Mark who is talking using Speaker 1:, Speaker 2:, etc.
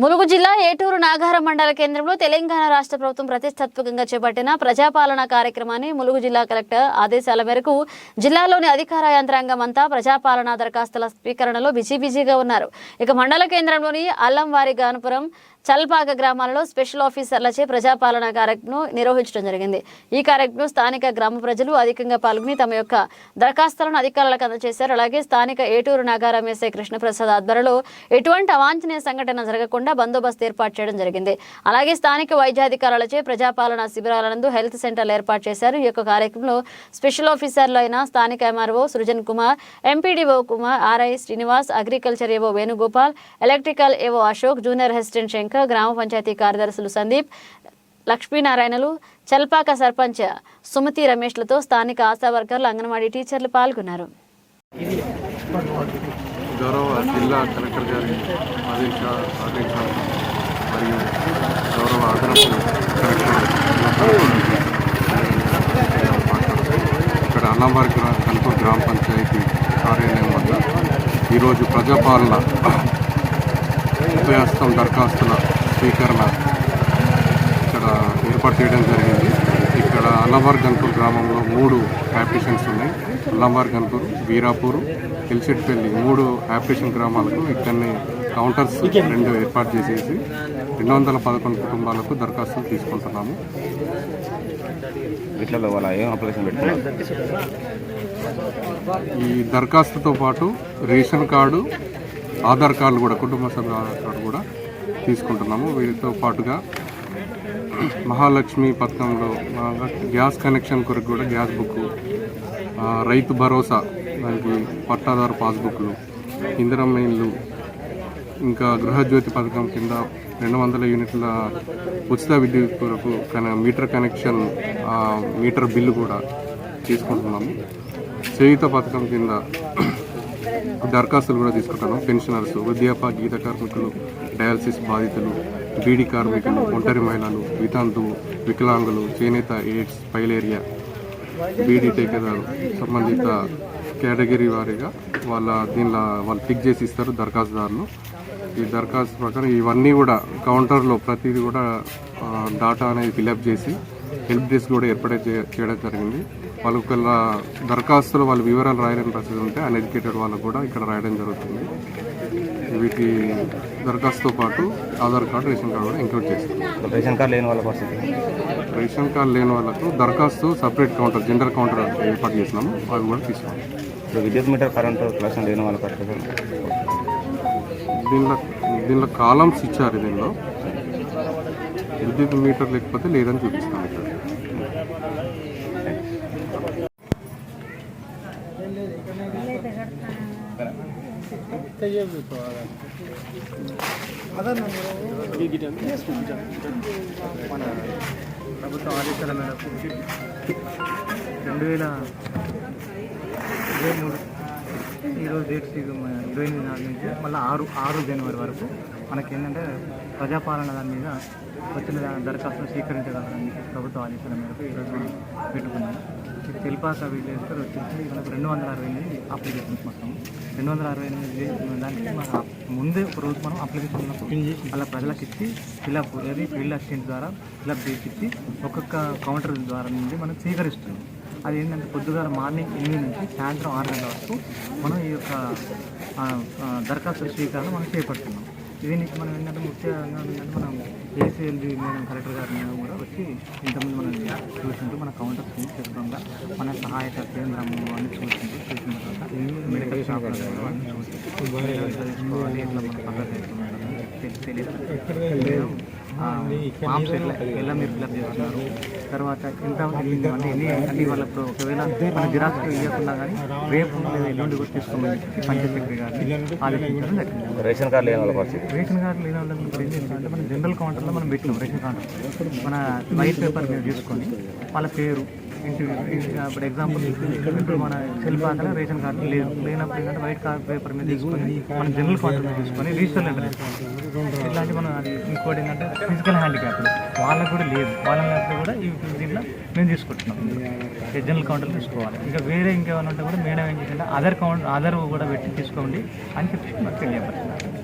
Speaker 1: ములుగు జిల్లా ఏటూరు నాగారం మండల కేంద్రంలో తెలంగాణ రాష్ట్ర ప్రభుత్వం ప్రతిష్టాత్మకంగా చేపట్టిన ప్రజాపాలన కార్యక్రమాన్ని ములుగు జిల్లా కలెక్టర్ ఆదేశాల మేరకు జిల్లాలోని అధికార యంత్రాంగం అంతా ప్రజాపాలన దరఖాస్తుల స్వీకరణలో బిజీగా ఉన్నారు. ఇక మండల కేంద్రంలోని అల్లంవారి గానపురం చల్పాక గ్రామాలలో స్పెషల్ ఆఫీసర్లచే ప్రజాపాలన కార్యక్రమం నిర్వహించడం జరిగింది. ఈ కార్యక్రమం స్థానిక గ్రామ ప్రజలు అధికంగా పాల్గొని తమ యొక్క దరఖాస్తులను అధికారులకు అందజేశారు. అలాగే స్థానిక ఏటూరు నాగారం ఎస్ఐ కృష్ణప్రసాద్ ఆధ్వర్యంలో ఎటువంటి అవాంఛనీయ సంఘటన జరగకుండా బందోబస్తు ఏర్పాటు చేయడం జరిగింది. అలాగే స్థానిక వైద్యాధికారులచే ప్రజాపాలన శిబిరాలందు హెల్త్ సెంటర్లు ఏర్పాటు చేశారు. ఈ యొక్క కార్యక్రమంలో స్పెషల్ ఆఫీసర్లు అయిన స్థానిక MRO Srujan Kumar, MPDO Kumar, RI Srinivas, agriculture AO Venugopal, electrical ఏవో అశోక్, జూనియర్ అసిస్టెంట్ శంకర్, గ్రామ పంచాయతీ కార్యదర్శులు సందీప్, లక్ష్మీనారాయణలు, చల్పాక సర్పంచ్ సుమతి రమేష్లతో స్థానిక ఆశా వర్కర్లు, అంగన్వాడీ టీచర్లు పాల్గొన్నారు.
Speaker 2: గౌరవ జిల్లా కలెక్టర్ గారి ఆదేశాలు మరియు గౌరవ అదనపు ఇక్కడ అల్లంవారి కన్పూర్ గ్రామ పంచాయతీ కార్యాలయం వద్ద ఈరోజు ప్రజాపాలన ఉపయాస్తం దరఖాస్తుల స్వీకరణ ఇక్కడ ఏర్పాటు చేయడం జరిగింది. ఇక్కడ అల్లంవారి గన్పూర్ గ్రామంలో 3 హ్యాపిటేషన్స్ ఉన్నాయి. అల్లంవారి గన్పూర్, వీరాపూర్, ఎల్సిట్పల్లి 3 హ్యాపిటేషన్ గ్రామాలకు ఇక్కడనే కౌంటర్స్ 2 ఏర్పాటు చేసేసి 211 కుటుంబాలకు దరఖాస్తులు తీసుకుంటున్నాము. ఈ దరఖాస్తుతో పాటు రేషన్ కార్డు, ఆధార్ కార్డులు కూడా, కుటుంబ సభ్యుల ఆధార్ కార్డు కూడా తీసుకుంటున్నాము. వీటితో పాటుగా మహాలక్ష్మి పథకంలో గ్యాస్ కనెక్షన్ కొరకు కూడా గ్యాస్ బుక్, రైతు భరోసా దానికి పట్టాదారు పాస్బుక్లు, ఇందిరమ్మ ఇళ్ళు, ఇంకా గృహజ్యోతి పథకం కింద 200 యూనిట్ల ఉచిత విద్యుత్ కొరకు మీటర్ కనెక్షన్, మీటర్ బిల్లు కూడా తీసుకుంటున్నాము. చేయుత పథకం కింద దరఖాస్తులు కూడా తీసుకుంటున్నాం. పెన్షనర్స్, వృద్ధాప్య, గీత కార్మికులు, డయాలసిస్ బాధితులు, బీడీ కార్మికులు, ఒంటరి మహిళలు, వితంతువు, వికలాంగులు, చేనేత, ఎయిడ్స్, పైలేరియా, బీడీ టేకేదారు సంబంధిత కేటగిరీ వారీగా వాళ్ళు టిక్ చేసి ఇస్తారు దరఖాస్తుదారులు. ఈ దరఖాస్తు ప్రకారం ఇవన్నీ కూడా కౌంటర్లో ప్రతిదీ కూడా డాటా అనేది ఫిల్అప్ చేసి హెల్ప్ డెస్క్ కూడా ఏర్పాటు చేయడం జరిగింది. వాళ్ళ దరఖాస్తులో వాళ్ళ వివరాలు రాయలేని పరిస్థితి ఉంటే అన్ఎడ్యుకేటెడ్ వాళ్ళకు కూడా ఇక్కడ రాయడం జరుగుతుంది. వీటి దరఖాస్తుతో పాటు ఆధార్ కార్డు, రేషన్ కార్డు కూడా ఇంక్లూడ్ చేస్తాం.
Speaker 3: రేషన్ కార్డు లేని వాళ్ళ పరిస్థితి,
Speaker 2: రేషన్ కార్డు లేని వాళ్ళకు దరఖాస్తు సపరేట్ కౌంటర్, జనరల్ కౌంటర్ ఏర్పాటు చేసినాము. అవి కూడా తీసుకోవాలి.
Speaker 3: విద్యుత్ మీటర్, కరెంటు కనెక్షన్ లేని వాళ్ళ పరిస్థితి,
Speaker 2: దీనిలో కాలమ్స్ ఇచ్చారు. దీనిలో విద్యుత్ మీటర్ లేకపోతే లేదని చూపిస్తాం. ఇక్కడ
Speaker 4: ప్రభుత్వ ఆదేశాల మేరకు 2023 ఈరోజు డేట్ 28 నుంచి మళ్ళీ 6 జనవరి వరకు మనకేంటంటే ప్రజాపాలన దాని మీద వచ్చిన దరఖాస్తులు స్వీకరించగలరని ప్రభుత్వ ఆదేశాల మేరకు ఈరోజు పెట్టుకున్నాము. ఇది తెల్పాక విలేజ్లో వచ్చేసి మనకు 268 అప్లికేషన్స్ మొత్తం 268 దానికి మన ముందే ఒక రోజు మనం అప్లికేషన్ అలా ప్రజలకు ఇచ్చి ఫిల్అప్ ఫీల్డ్ అసిస్టెంట్ ద్వారా ఫిల్అప్ చేసి ఇచ్చి ఒక్కొక్క కౌంటర్ ద్వారా నుండి మనం స్వీకరిస్తున్నాం. అది ఏంటంటే పొద్దుగాల మార్నింగ్ 8 నుంచి సాయంత్రం 6 గంటల వరకు మనం ఈ యొక్క దరఖాస్తు స్వీకరణ మనం చేపడుతున్నాం. దీనికి మనం ఏంటంటే ముఖ్యంగా ఏంటంటే మనం ఏసీఎల్జీ మేడం కలెక్టర్ గారి మీద కూడా వచ్చి ఇంతకుముందు మనం చూసింటూ మన కౌంటర్స్ చేసుకోగా మన సహాయక కేంద్రము అన్ని చూసిన తర్వాత మెడికల్ షాప్ అన్నీ చూసి ఇట్లా మన పద్ధతి తెలియదు ఫామ్స్ ఎలా మీరు ఫిల్అప్ చేస్తున్నారు, తర్వాత ఎంత అన్ని వాళ్ళకు ఒకవేళ మన జిరాక్స్ ఇవ్వకుండా కానీ రేపు లేదా ఎల్లుండి కూడా తీసుకోమని పంచాయతీ సెక్రటరీ గారిని ఆదేశించడం జరిగింది.
Speaker 3: రేషన్ కార్డు లేని వాళ్ళకి
Speaker 4: రేషన్ కార్డు లేని వాళ్ళకి ఏం చేస్తామంటే మన జనరల్ కౌంటర్లో మనం పెట్టినాం. రేషన్ కౌంటర్ మన వైట్ పేపర్ మీద తీసుకొని వాళ్ళ పేరు, ఇంటి ఇప్పుడు ఎగ్జాంపుల్ ఇప్పుడు మన సెల్పాకల రేషన్ కార్డు లేనప్పుడు ఏంటంటే వైట్ కార్డ్ పేపర్ మీద తీసుకొని మన జనరల్ కౌంటర్ మీద తీసుకొని రిజిస్టర్ లెటర్ ఇట్లాంటి మనం అది ఇంకోటి ఏంటంటే ఫిజికల్ హ్యాండిక్యాప్ వాళ్ళకు కూడా లేదు, వాళ్ళ లెటర్ కూడా ఈ దీంట్లో మేము తీసుకుంటున్నాం. జనరల్ కౌంటర్ తీసుకోవాలి. ఇంకా వేరే ఇంకేమైనా ఉంటే కూడా మేడం ఏం చేసింటే ఆధార్ కూడా పెట్టి తీసుకోండి అని చెప్పి మాకు తెలియపడుతుంది.